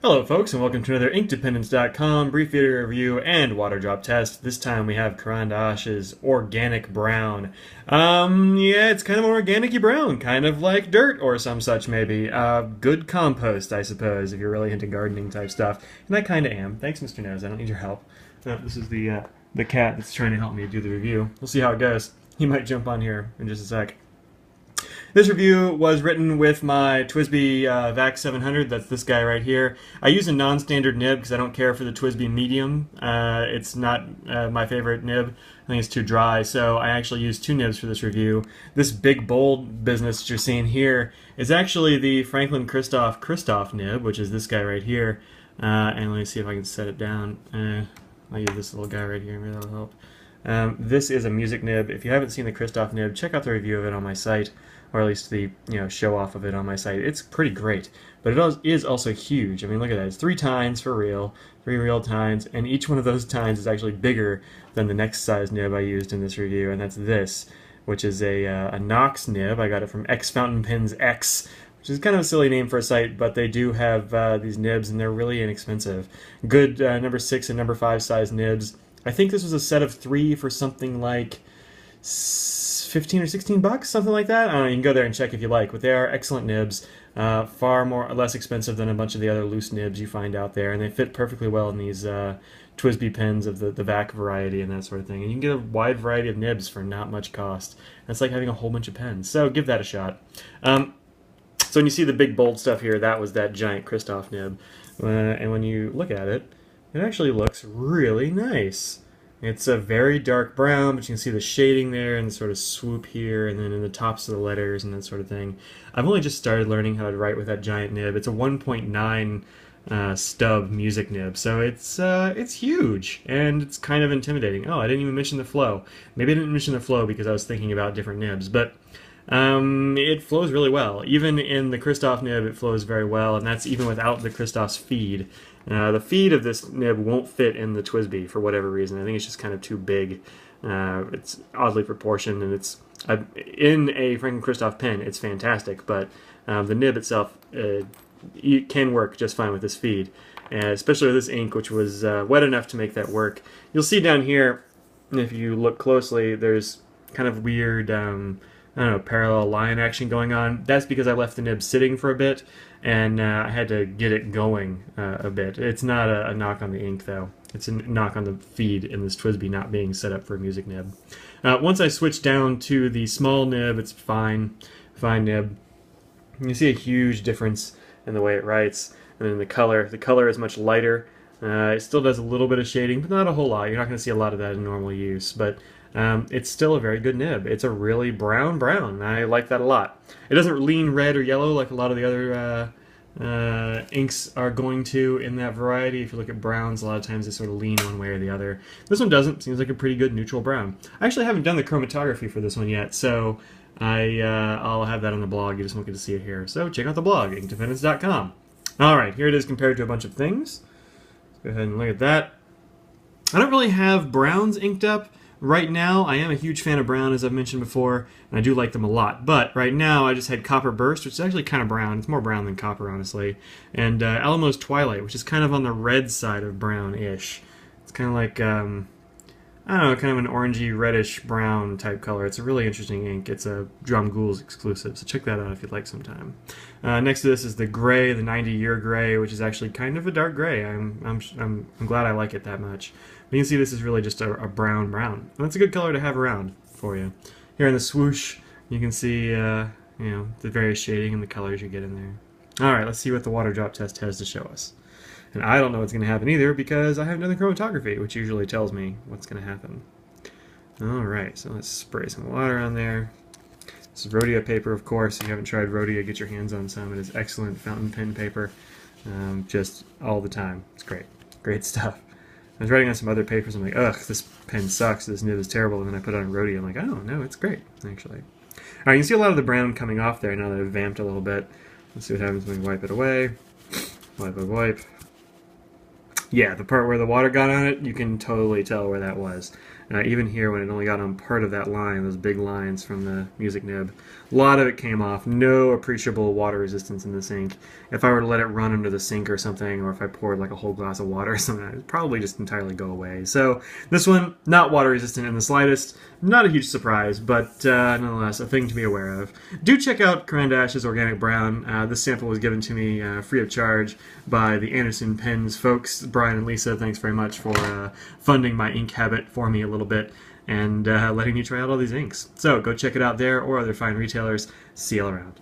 Hello folks and welcome to another InkDependence.com brief video review and water drop test. This time we have Caran Organic Brown. Yeah, it's kind of organic-y brown, kind of like dirt or some such maybe. Good compost, I suppose, if you're really into gardening type stuff. And I kind of am. Thanks, Mr. Nose, I don't need your help. This is the cat that's trying to help me do the review. We'll see how it goes. He might jump on here in just a sec. This review was written with my TWSBI VAC 700, that's this guy right here. I use a non-standard nib because I don't care for the TWSBI medium. It's not my favorite nib. I think it's too dry, so I actually used two nibs for this review. This big bold business that you're seeing here is actually the Franklin Christoph nib, which is this guy right here. And let me see if I can set it down. I'll use this little guy right here, maybe that'll help. This is a music nib. If you haven't seen the Christoph nib, check out the review of it on my site, or at least the show off of it on my site. It's pretty great, but it is also huge. I mean, look at that. It's 3 tines for real, 3 real tines, and each one of those tines is actually bigger than the next size nib I used in this review, and that's this, which is a Knox nib. I got it from X Fountain Pens X, which is kind of a silly name for a site, but they do have these nibs, and they're really inexpensive. Good number 6 and number 5 size nibs. I think this was a set of 3 for something like 15 or 16 bucks, something like that. I don't know, you can go there and check if you like, but they are excellent nibs, far less expensive than a bunch of the other loose nibs you find out there, and they fit perfectly well in these TWSBI pens of the VAC variety and that sort of thing. And you can get a wide variety of nibs for not much cost. That's like having a whole bunch of pens, so give that a shot. So when you see the big bold stuff here, that was that giant Christoph nib, and when you look at it, it actually looks really nice. It's a very dark brown, but you can see the shading there and the sort of swoop here, and then in the tops of the letters and that sort of thing. I've only just started learning how to write with that giant nib. It's a 1.9 stub music nib, so it's huge, and it's kind of intimidating. Oh, I didn't even mention the flow. Maybe I didn't mention the flow because I was thinking about different nibs, but it flows really well. Even in the Christoph nib, it flows very well, and that's even without the Christoph's feed. The feed of this nib won't fit in the TWSBI for whatever reason. I think it's just kind of too big. It's oddly proportioned, and it's in a Franklin Christoph pen, it's fantastic, but the nib itself it can work just fine with this feed, especially with this ink, which was wet enough to make that work. You'll see down here, if you look closely, there's kind of weird I don't know, parallel line action going on. That's because I left the nib sitting for a bit, and I had to get it going a bit. It's not a knock on the ink, though. It's a knock on the feed in this TWSBI not being set up for a music nib. Once I switch down to the small nib, it's fine nib. You see a huge difference in the way it writes, and then the color. The color is much lighter. It still does a little bit of shading, but not a whole lot. You're not going to see a lot of that in normal use, but it's still a very good nib. It's a really brown. I like that a lot. It doesn't lean red or yellow like a lot of the other inks are going to in that variety. If you look at browns, a lot of times they sort of lean one way or the other. This one doesn't. Seems like a pretty good neutral brown. I actually haven't done the chromatography for this one yet, so I'll have that on the blog. You just won't get to see it here. So check out the blog, InkDependence.com. Alright, here it is compared to a bunch of things. Let's go ahead and look at that. I don't really have browns inked up right now. I am a huge fan of brown, as I've mentioned before, and I do like them a lot. But right now, I just had Copper Burst, which is actually kind of brown. It's more brown than copper, honestly. And Alamo's Twilight, which is kind of on the red side of brown-ish. It's kind of like, I don't know, kind of an orangey, reddish brown type color. It's a really interesting ink. It's a Drum Ghouls exclusive, so check that out if you'd like sometime. Next to this is the gray, the 90-year gray, which is actually kind of a dark gray. I'm glad I like it that much. But you can see this is really just a brown. And that's a good color to have around for you. Here in the swoosh, you can see the various shading and the colors you get in there. Alright, let's see what the water drop test has to show us. And I don't know what's going to happen either because I haven't done the chromatography, which usually tells me what's going to happen. Alright, so let's spray some water on there. This is Rhodia paper, of course. If you haven't tried Rhodia, get your hands on some. It is excellent fountain pen paper, just all the time. It's great. Great stuff. I was writing on some other papers, I'm like, ugh, this pen sucks, this nib is terrible, and then I put it on Rhodia, I'm like, oh, no, it's great, actually. Alright, you can see a lot of the brown coming off there now that I've vamped a little bit. Let's see what happens when we wipe it away. Wipe. Yeah, the part where the water got on it, you can totally tell where that was. Even here, when it only got on part of that line, those big lines from the music nib, a lot of it came off. No appreciable water resistance in the sink. If I were to let it run under the sink or something, or if I poured like a whole glass of water or something, it would probably just entirely go away. So this one, not water resistant in the slightest. Not a huge surprise, but nonetheless, a thing to be aware of. Do check out Caran d'Ache's Organic Brown. This sample was given to me free of charge by the Anderson Pens folks. Brian and Lisa, thanks very much for funding my ink habit for me a little bit and letting me try out all these inks. So go check it out there or other fine retailers. See you all around.